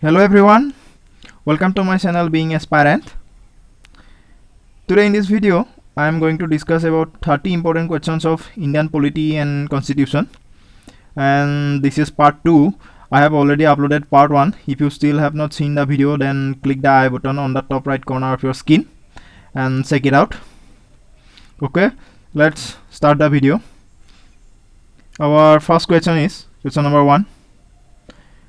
Hello everyone, welcome to my channel Being Aspirant. Today in this video, I am going to discuss about 30 important questions of Indian polity and constitution. And this is part 2. I have already uploaded part 1. If you still have not seen the video, then click the I button on the top right corner of your screen and check it out. Okay, let's start the video. Our first question is question number 1.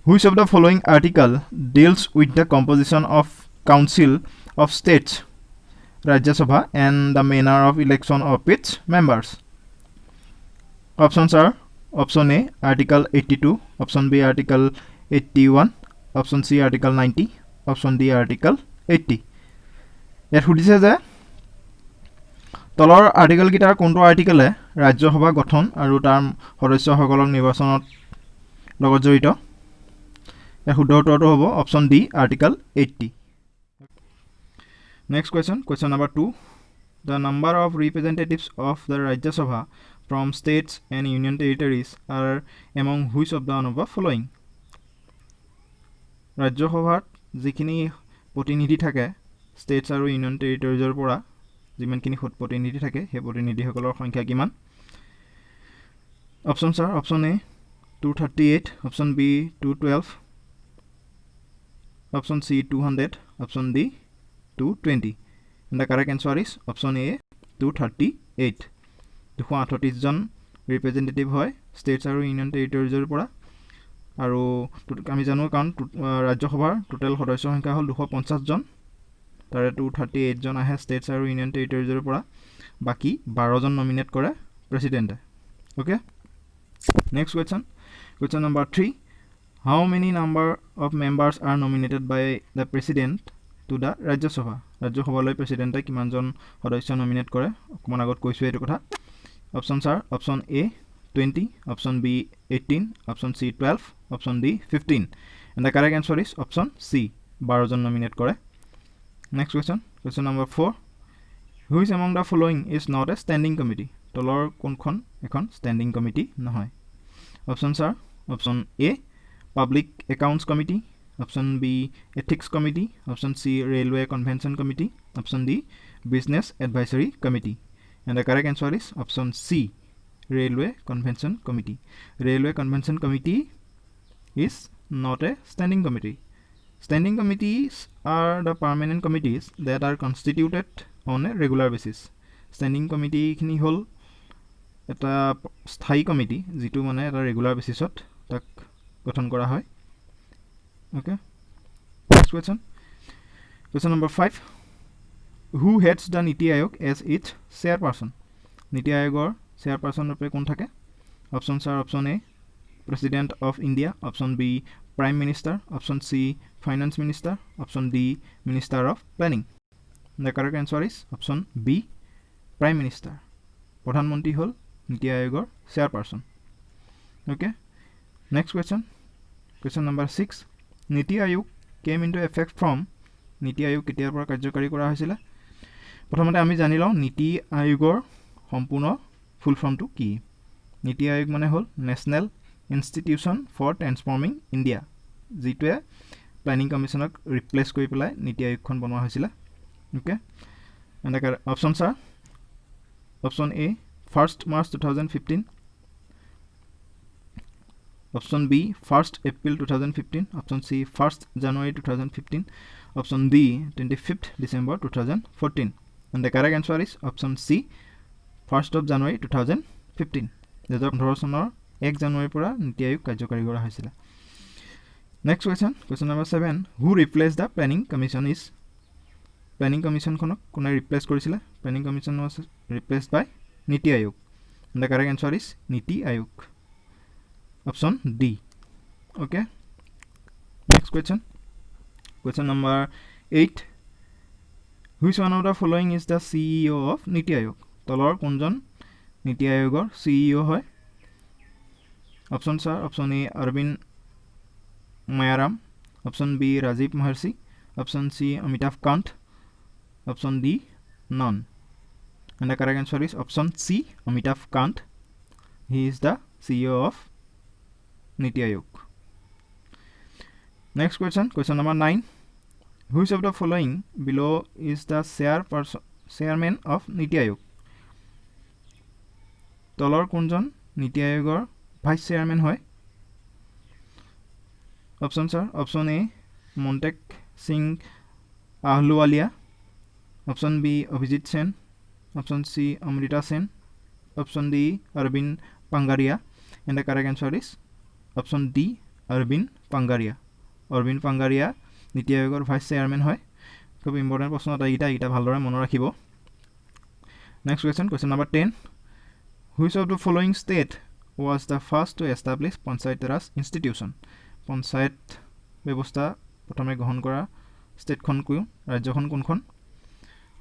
Which of the following article deals with the composition of Council of States, Rajya Sabha, and the manner of election of its members? Options are option A, Article 82, option B, Article 81, option C, Article 90, option D, Article 80. ইয়াত সুধিছে যে তলৰ article কিটাৰ কোনটো আৰ্টিকেলে ৰাজ্য সভা গঠন আৰু তাৰ সদস্যসকলক নিৰ্বাচনত লগত জড়িত? ইয়াৰ শুদ্ধ উত্তৰটো হ'ব option D, article 80. Next question, question number 2. The number of representatives of the Rajya Sabha from states and union territories are among which of the following? Rajya Sabhat যিখিনি প্ৰতিনিধি থাকে states আৰু union territoriesৰ পৰা যিমানখিনি প্ৰতিনিধি থাকে সেই প্ৰতিনিধিসকলৰ সংখ্যা কিমান? Options are option A 238, option B 212, option C 200, option D 220. And the correct answer is option A 238. 238 John representative হয় ষ্টেটছ আৰু ইউনিয়ন টেৰিটৰিজৰ পৰা আৰু আমি জানো কাৰণ ৰাজ্য সভাৰ টোটেল সদস্য সংখ্যা হ'ল 250 জন তাৰে 238 জন আহে ষ্টেটছ আৰু ইউনিয়ন টেৰিটৰিজৰ পৰা বাকি 12 জন নমিনেট কৰে প্ৰেসিডেন্টে okay next question number 3. How many number of members are nominated by the president to the Rajya Sabha? Rajya Sabha president কিমান জন সদস্য নমিনেট কৰে অকমান আগত কৈছো এইটো কথা Options are option A 20, option B 18, option C 12, option D 15. And the correct answer is option C 12 জন nominate কৰে Next question number 4. Which among the following is not a standing committee? তলৰ কোনখন এখন standing committee নহয় Options are option A Public Accounts Committee, option B Ethics Committee, option C Railway Convention Committee, option D Business Advisory Committee. And the correct answer is option C Railway Convention Committee. Railway Convention Committee is not a standing committee. Standing committees are the permanent committees that are constituted on a regular basis. Standing committee খিনি হল এটা স্থায়ী committee যেটো মানে এটা regular বেসিছত তাক গঠন কৰা হয় okay next question number 5. Who heads the Niti Aayog as its chairperson? Niti Aayogor chairperson rupe kon thake Options are option A President of India, option B Prime Minister, option C Finance Minister, option D Minister of Planning. The correct answer is option B Prime Minister. Pradhan Mantri hol Niti Aayogor chairperson okay next question number 6. Niti Aayog came into effect from Niti Aayog কেতিয়াৰ পৰা কাৰ্যকৰী কৰা হৈছিল প্ৰথমতে আমি জানি লওঁ নীতি আয়োগৰ সম্পূৰ্ণ ফুল ফৰ্মটো কি নীতি আয়োগ মানে হল national institution for transforming India যিটোৱে প্ল্যানিং কমিশনক ৰিপ্লেস কৰি পেলাই নীতি আয়োগখন বনোৱা হৈছিল okay and the options are option A 1st March 2015, option B 1st April 2015, option C 1st January 2015, option D 25th December 2014. And the correct answer is option C 1st of January 2015. 2015 চনৰ 1 জানুৱাৰী পৰা নীতি আয়োগ কাৰ্যকৰী কৰা হৈছিল Next question number 7. Who replaced the planning commission is planning commission খনক কোনে ৰিপ্লেস কৰিছিল planning commission was replaced by Niti Aayog. And the correct answer is Niti Aayog. Option D. Okay. Next question number 8. Which one of the following is the CEO of Niti Aayog? তলৰ কোনজন Niti Aayogor CEO হয় Options are option A Arvind Mayaram, option B Rajiv Maharshi, option C Amitabh Kant, option D none. And the correct answer is option C Amitabh Kant. He is the CEO of Niti Aayog. Next question, question number 9. Which of the following below is the chairman of Niti Aayog? তলৰ কোনজন নীতি আয়োগৰ vice chairman হয়? Options are option A Montek Singh Ahluwalia, option B Abhijit Sen, option C Amrita Sen, option D Arvind Pangaria, and the correct answer is option D Arvind Pangaria. Arvind Pangaria নীতি আয়োগৰ vice chairman হয়। খুব important প্ৰশ্ন এটা ভালদৰে মনত ৰাখিব। Next question, question number 10. Which of the following state was the first to establish Panchayat Raj institution? Panchayat ব্যৱস্থা প্ৰথমে গ্ৰহণ কৰা ষ্টেটখন কোন, ৰাজ্যখন কোনখন?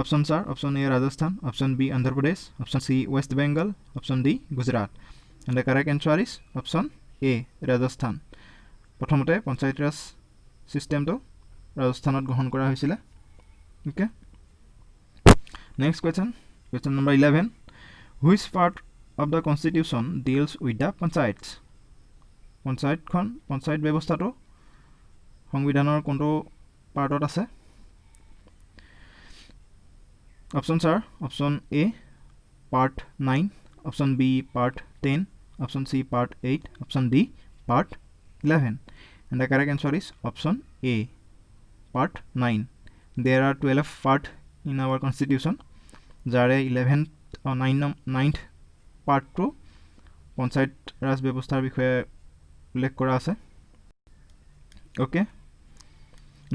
Options are option A Rajasthan, option B Andhra Pradesh, option C West Bengal, option D Gujarat, and the correct answer is option A Rajasthan. প্ৰথমতে পঞ্চায়ত ৰাজ সিস্টেমটো ৰাজস্থানত গ্ৰহণ কৰা হৈছিল। Okay, next question, question number 11. Which part of the constitution deals with the panchayats? Panchayat ব্যৱস্থাটো সংবিধানৰ কোনটো পাৰ্টত আছে? Options are option A part 9, option B part 10, option C part 8, option D part 11, and the correct answer is option A part 9. There are 12 part in our constitution, jare 11th or 9th part to panchayat raj ব্যৱস্থাৰ বিষয়ে উল্লেখ কৰা আছে। Okay,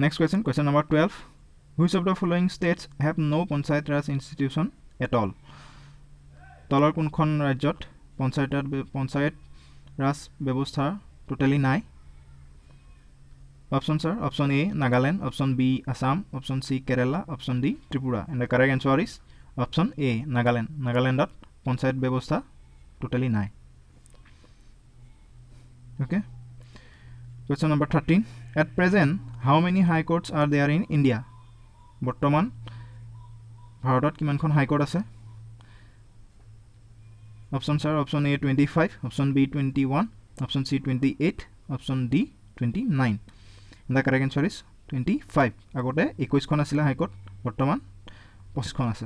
next question, question number 12. Which of the following states have no Panchayat Raj institution at all? তলৰ কোনখন ৰাজ্যত পঞ্চায়ত ৰাজ ব্যৱস্থা totally নাই? Options are option A Nagaland, option B Assam, option C Kerala, option D Tripura, and the correct answer is option A Nagaland. নাগালেণ্ডত পঞ্চায়ত ব্যৱস্থা totally নাই। Okay, question number 13. At present, how many high courts are there in India? বৰ্তমান ভাৰতত কিমানখন হাই court আছে? Options are option A 25, option B 21, option C 28, option D 29, and the correct answer is 25. আগতে 21খন আছিল হাই court, বৰ্তমান 25খন আছে।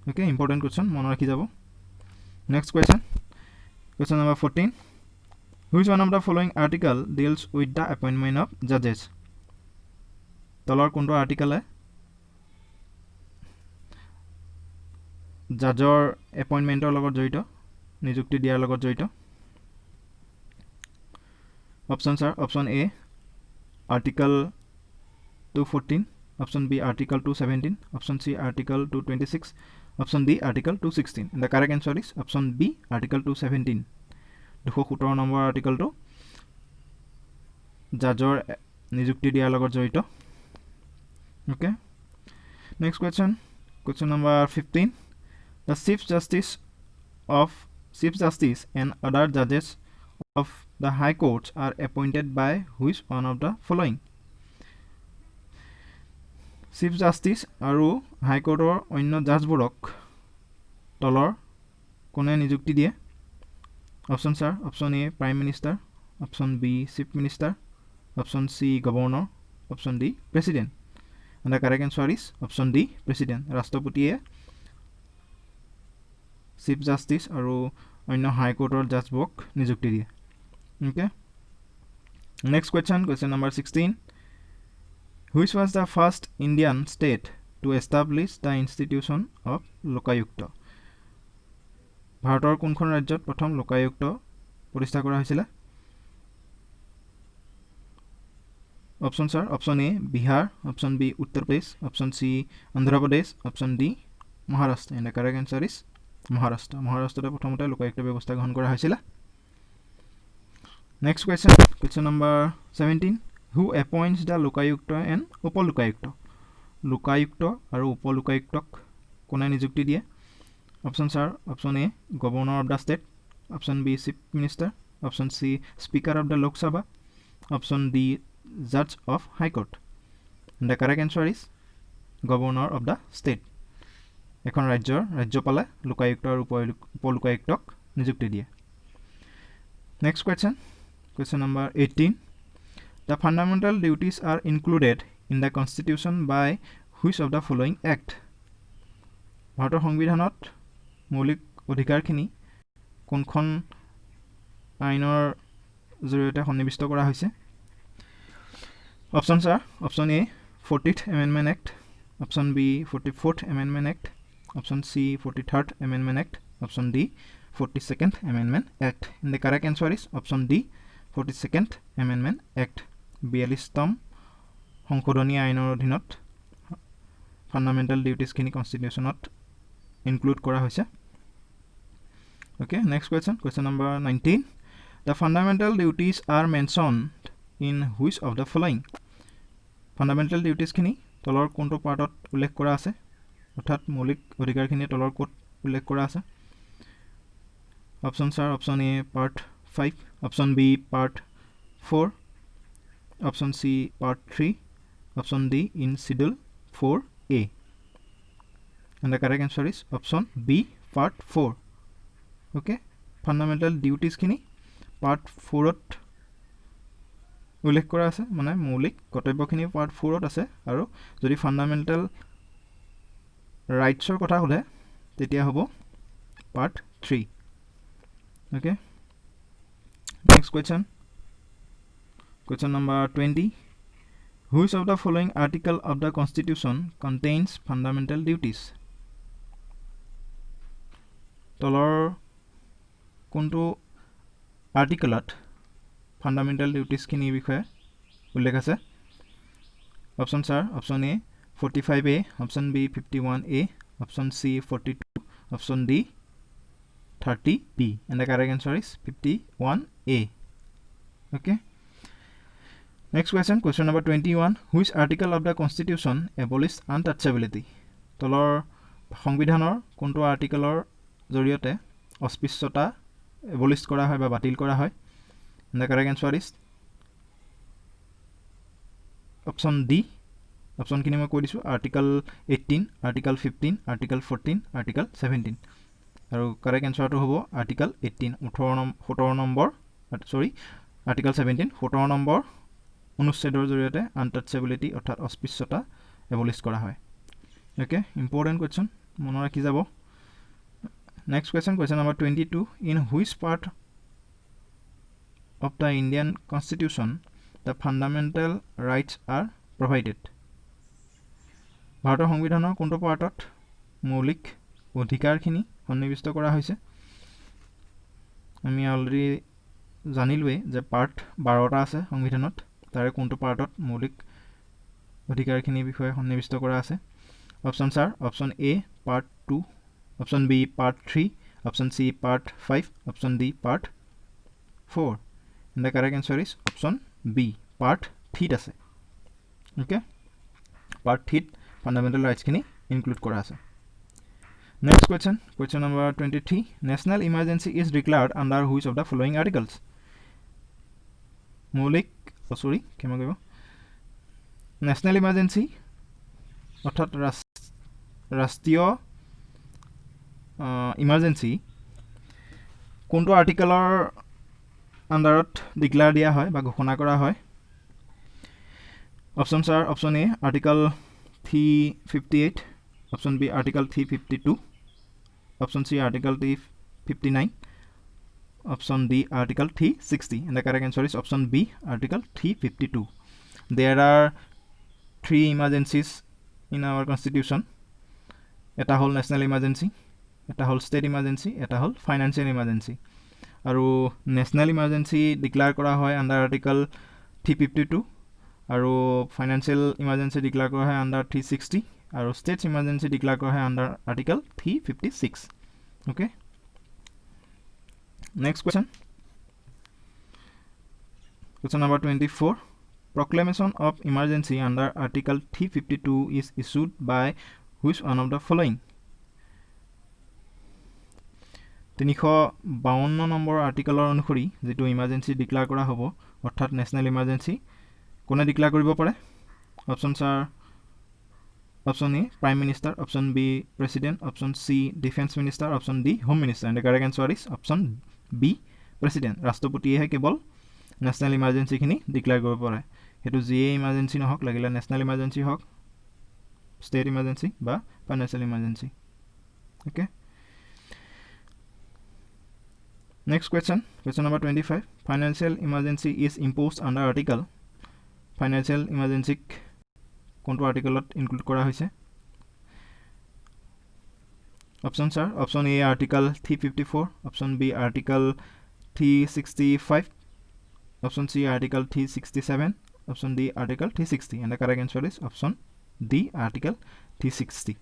Okay, important question, মনত ৰাখি যাব। Next question, question number 14. Which one of the following article deals with the appointment of judges? তলৰ কোনটো আৰ্টিকলে জাজৰ এপইণ্টমেণ্টৰ লগত জড়িত, নিযুক্তি দিয়াৰ লগত জড়িত? Options are option A Article 214, option B Article 217, option C Article 226, option D Article 216, and the correct answer is option B Article 217. 217 number আৰ্টিকলটো জাজৰ নিযুক্তি দিয়াৰ লগত জড়িত। Okay, next question, question number 15. The Chief Justice and other judges of the High Courts are appointed by which one of the following? Chief Justice আৰু High Courtৰ অন্য জাজবোৰক তলৰ কোনে নিযুক্তি দিয়ে? Options are option A Prime Minister, option B Chief Minister, option C Governor, option D President, and the correct answer is option D President. ৰাষ্ট্ৰপতিয়ে chief justice আৰু অন্য হাই কোৰ্টৰ জাজবোৰক নিযুক্তি দিয়ে। Okay, next question, question number 16. Which was the first Indian state to establish the institution of Lokayukta? ভাৰতৰ কোনখন ৰাজ্যত প্ৰথম লোকায়ুক্ত প্ৰতিষ্ঠা কৰা হৈছিল? Options are option A Bihar, option B Uttar Pradesh, option C Andhra Pradesh, option D Maharashtra, and the correct answer is Maharashtra. মহাৰাষ্ট্ৰতে প্ৰথমতে লোকায়ুক্ত ব্যৱস্থা গ্ৰহণ কৰা হৈছিল। Next question, question number 17. Who appoints the Lokayukta and Upalokayukta? Lokayukta আৰু উপলোকায়ুক্তক কোনে নিযুক্তি দিয়ে? Options are option A Governor of the state, option B Chief Minister, option C Speaker of the Lok Sabha, option D Judge of High Court, and the correct answer is Governor of the state. এখন ৰাজ্যপালে লোকায়ুক্ত আৰু উপলোকায়ুক্তক নিযুক্তি দিয়ে। Next question, question number 18. The fundamental duties are included in the Constitution by which of the following act? ভাৰতৰ সংবিধানত মৌলিক অধিকাৰখিনি কোনখন আইনৰ জৰিয়তে সন্নিৱিষ্ট কৰা হৈছে? Options are option A 40th Amendment Act, option B 44th Amendment Act, option C 43rd Amendment Act, option D 42nd Amendment Act. And the correct answer is option D 42nd Amendment Act. 42তম সংশোধনী আইনৰ অধীনত fundamental ডিউটিছখিনি কনষ্টিটিউশ্যনত include কৰা হৈছে। Okay, next question number 19. The fundamental duties are mentioned in which of the following? Fundamental duties-খিনি তলৰ কোনটো পাৰ্টত উল্লেখ কৰা আছে? অৰ্থাৎ মৌলিক অধিকাৰখিনি তলৰ ক'ত উল্লেখ কৰা আছে? Options are option A part 5, option B part 4, option C part 3, option D in schedule 4A. And the correct answer is option B part 4. Okay, fundamental duties-খিনি part 4ত উল্লেখ কৰা আছে, মানে মৌলিক কৰ্তব্যখিনি পাৰ্ট 4ত আছে, আৰু যদি ফাণ্ডামেণ্টেল ৰাইটছৰ কথা সোধে তেতিয়া হ'ব part 3. Okay, next question number 20. Which of the following article of the Constitution contains fundamental duties? তলৰ কোনটো আৰ্টিকলত ফাণ্ডামেণ্টেল ডিউটিছখিনিৰ বিষয়ে উল্লেখ আছে? Options are option A 45A, option B 51A, option C 42, option D 30B. And the correct answer is 51A. Okay, next question number 21. Which article of the Constitution abolished untouchability? তলৰ সংবিধানৰ কোনটো আৰ্টিকলৰ জৰিয়তে অস্পৃশ্যতা এবলিষ্ট কৰা হয় বা বাতিল কৰা হয়? And the correct answer is option D. Option খিনি মই কৈ দিছোঁ, article 18, article 15, article 14, article 17. আৰু correct answer টো হ'ব article 18, 17 নম্বৰ অনুচ্ছেদৰ জৰিয়তে আনটাচেবিলিটি অৰ্থাৎ অস্পৃশ্যতা এবলিষ্ট কৰা হয়। Okay, important question, মনত ৰাখি যাব। Next question number 22. In which part of the Indian Constitution the fundamental rights are provided? ভাৰতৰ সংবিধানৰ কোনটো পাৰ্টত মৌলিক অধিকাৰখিনি সন্নিৱিষ্ট কৰা হৈছে? আমি অলৰেডি জানিলোৱেই যে পাৰ্ট 12টা আছে সংবিধানত, তাৰে কোনটো পাৰ্টত মৌলিক অধিকাৰখিনিৰ বিষয়ে সন্নিৱিষ্ট কৰা আছে? Options are option A part 2, option B part 3, option C part 5, option D part 4. And the correct answer is option B part 3 আছে। Okay, part 3 fundamental rights খিনি include কৰা আছে। Next question number 23. National emergency is declared under which of the following articles? National emergency অৰ্থাৎ ৰাষ্ট্ৰীয় emergency কোনটো আৰ্টিকলৰ আণ্ডাৰত declare দিয়া হয় বা ঘোষণা কৰা হয়? Options are option A article 358, option B article 352, option C article 359, option D article 360. And the correct answer is option B article 352. There are 3 emergencies in our constitution. এটা হ'ল national emergency, এটা হ'ল state emergency, এটা হ'ল financial emergency. আৰু national emergency declare কৰা হয় under article 352, আৰু financial emergency ডিক্লেয়াৰ কৰা হয় আণ্ডাৰ 360, আৰু state emergency ডিক্লেয়াৰ কৰা হয় under article 356. Okay, next question number 24. Proclamation of emergency under article 352 is issued by which one of the following? 352 number আৰ্টিকলৰ অনুসৰি যেটো ইমাৰ্জেন্সি ডিক্লেয়াৰ কৰা হ'ব অৰ্থাৎ নেশনাল ইমাৰ্জেন্সি কোনে ডিক্লেয়াৰ কৰিব পাৰে? Options are option A Prime Minister, option B President, option C Defense Minister, option D Home Minister. And the correct answer is option B President. ৰাষ্ট্ৰপতিয়েহে কেৱল national ইমাৰ্জেঞ্চিখিনি declare কৰিব পাৰে সেইটো যিয়ে ইমাৰ্জেঞ্চি নহওক লাগিলে নেশ্যনেল ইমাৰ্জেঞ্চি হওক ষ্টেট ইমাৰ্জেঞ্চি বা financial emergency okay Next question number 25. Financial emergency is imposed under article. Financial emergency কোনটো আৰ্টিকলত ইনক্লুড কৰা হৈছে অপশনছ are option A article 354 option B article 365 option C article 367 option D article 360 and the correct answer is option D article 360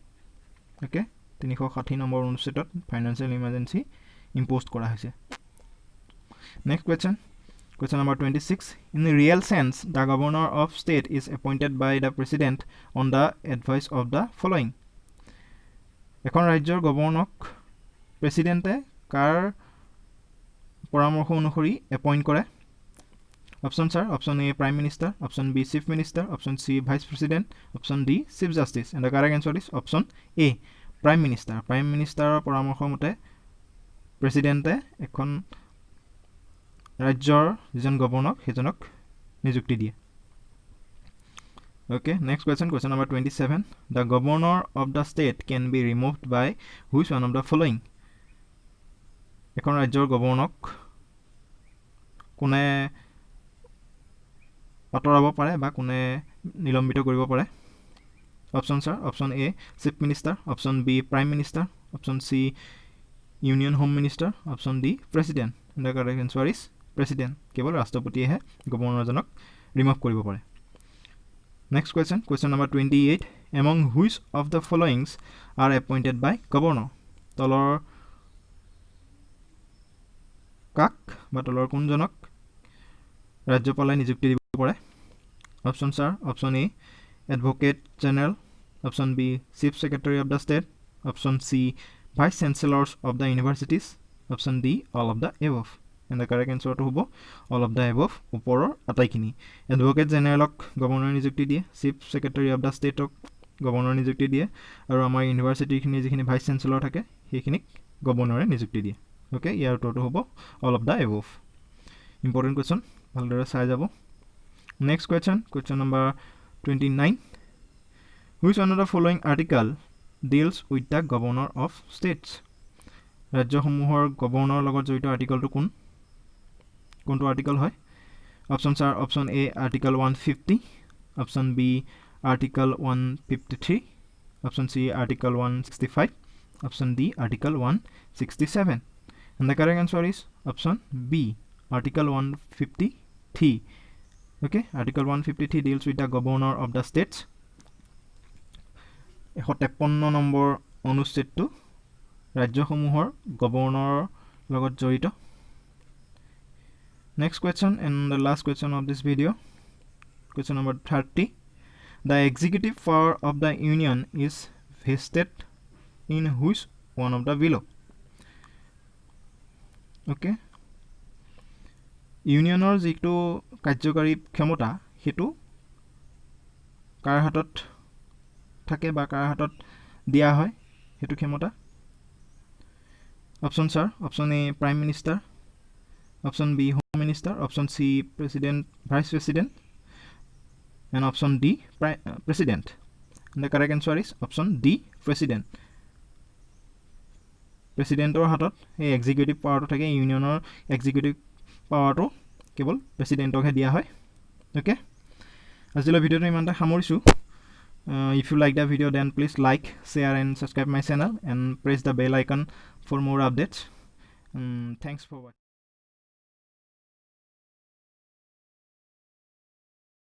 okay 360 number অনুচ্ছেদত financial emergency imposed kora hoise next question number 26 in the real sense the governor of state is appointed by the president on the advice of the following ekon rajyor governor presidente kar poramorho onukori appoint kore options are option A prime minister option B chief minister option C vice president option D chief justice and the correct answer is option A prime minister poramorho mote প্ৰেসিডেন্টে এখন ৰাজ্যৰ যিজন গভৰ্ণক হেজনক নিযুক্তি দিয়ে okay next question number 27 the governor of the state can be removed by which one of the following এখন ৰাজ্যৰ গভৰ্ণক কোনে আঁতৰাব পাৰে বা কোনে নিলম্বিত কৰিব পাৰে options are option A chief minister option B prime minister option C Union Home Minister option D President and the correct answer is President kebol rashtrapatiye he governor janok remove koribo pare next question number 28 among which of the followings are appointed by governor tolor kak ba tolor kun janok rajyapalai nijukti dibo pare options are option A advocate general option B chief secretary of the state option C vice chancellors of the universities option D all of the above and the correct answer to hobo all of the above uporor ataikini advocate general ok governor nijukti die chief secretary of the state ok governor nijukti die aru amar university khini jikhini vice chancellor thake hekhini governor nijukti die okay yar to hobo all of the above important question bhaldore sai jabo next question number 29 which one of the following article deals with the governor of states rajya samuhor governor logot joito article to konto article hoy options are option A article 150 option B article 153 option C article 165 option D article 167 and the correct answer is option B article 153 okay article 153 deals with the governor of the states 153 number অনুচ্ছেদটো ৰাজ্যসমূহৰ গভৰ্ণৰৰ লগত জড়িত next question and the last question of this video question number 30 the executive power of the union is vested in which one of the below okay unionৰ যিটো কাৰ্যকাৰী ক্ষমতা হেতু কাৰ হাতত থাকে বা কাৰ হাতত দিয়া হয় হেতু ক্ষমতা options are option A prime minister option B home minister option C president vice president and option D president and the correct answer is option D president presidenter hatot ei executive power to thake unionor executive power to kebol president ok dia hoy okay azilo video to imanta hamorisu if you like the video then please like share and subscribe my channel and press the bell icon for more updates thanks for watching